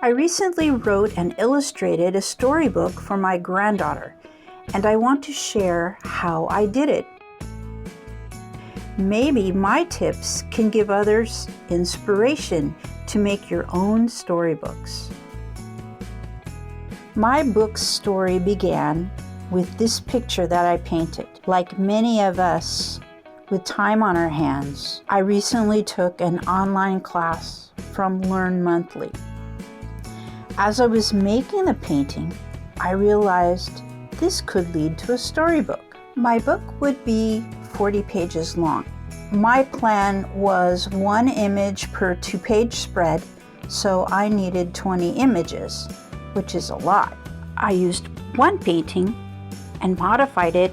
I recently wrote and illustrated a storybook for my granddaughter, and I want to share how I did it. Maybe my tips can give others inspiration to make your own storybooks. My book's story began with this picture that I painted. Like many of us with time on our hands, I recently took an online class from Learn Monthly. As I was making the painting, I realized this could lead to a storybook. My book would be 40 pages long. My plan was 1 image per 2-page spread, so I needed 20 images, which is a lot. I used one painting and modified it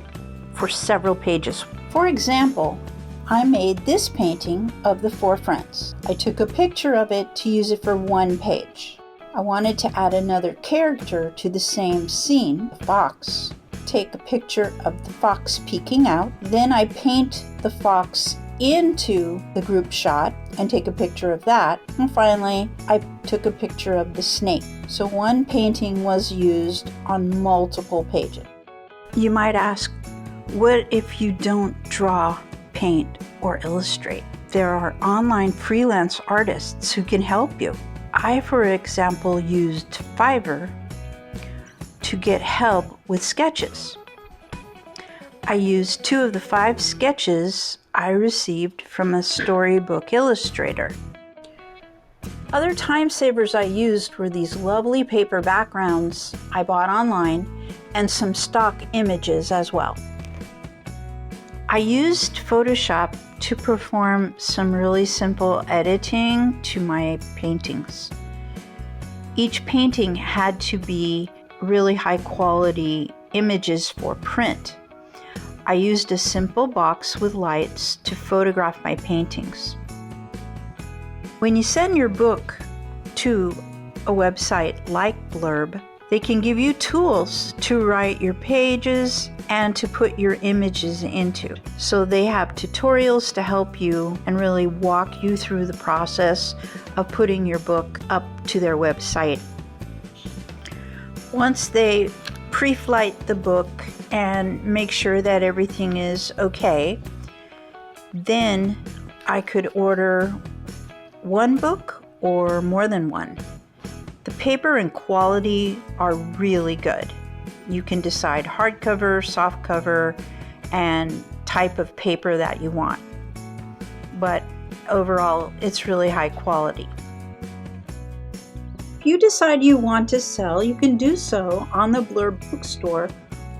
for several pages. For example, I made this painting of the 4 friends. I took a picture of it to use it for 1 page. I wanted to add another character to the same scene, the fox. Take a picture of the fox peeking out. Then I paint the fox into the group shot and take a picture of that. And finally, I took a picture of the snake. So 1 painting was used on multiple pages. You might ask, what if you don't draw, paint, or illustrate? There are online freelance artists who can help you. I, for example, used Fiverr to get help with sketches. I used 2 of the 5 sketches I received from a storybook illustrator. Other time savers I used were these lovely paper backgrounds I bought online and some stock images as well. I used Photoshop to perform some really simple editing to my paintings. Each painting had to be really high quality images for print. I used a simple box with lights to photograph my paintings. When you send your book to a website like Blurb, they can give you tools to write your pages and to put your images into. So they have tutorials to help you and really walk you through the process of putting your book up to their website. Once they pre-flight the book and make sure that everything is okay, then I could order 1 book or more than 1. The paper and quality are really good. You can decide hardcover, softcover, and type of paper that you want. But overall, it's really high quality. If you decide you want to sell, you can do so on the Blurb bookstore,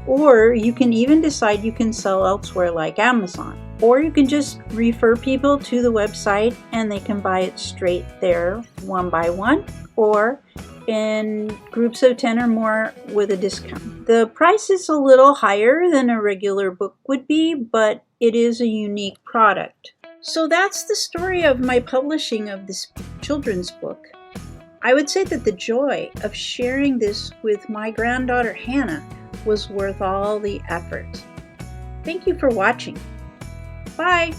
or you can even decide you can sell elsewhere like Amazon. Or you can just refer people to the website and they can buy it straight there, 1 by 1, or in groups of 10 or more with a discount. The price is a little higher than a regular book would be, but it is a unique product. So that's the story of my publishing of this children's book. I would say that the joy of sharing this with my granddaughter Hannah was worth all the effort. Thank you for watching. Bye!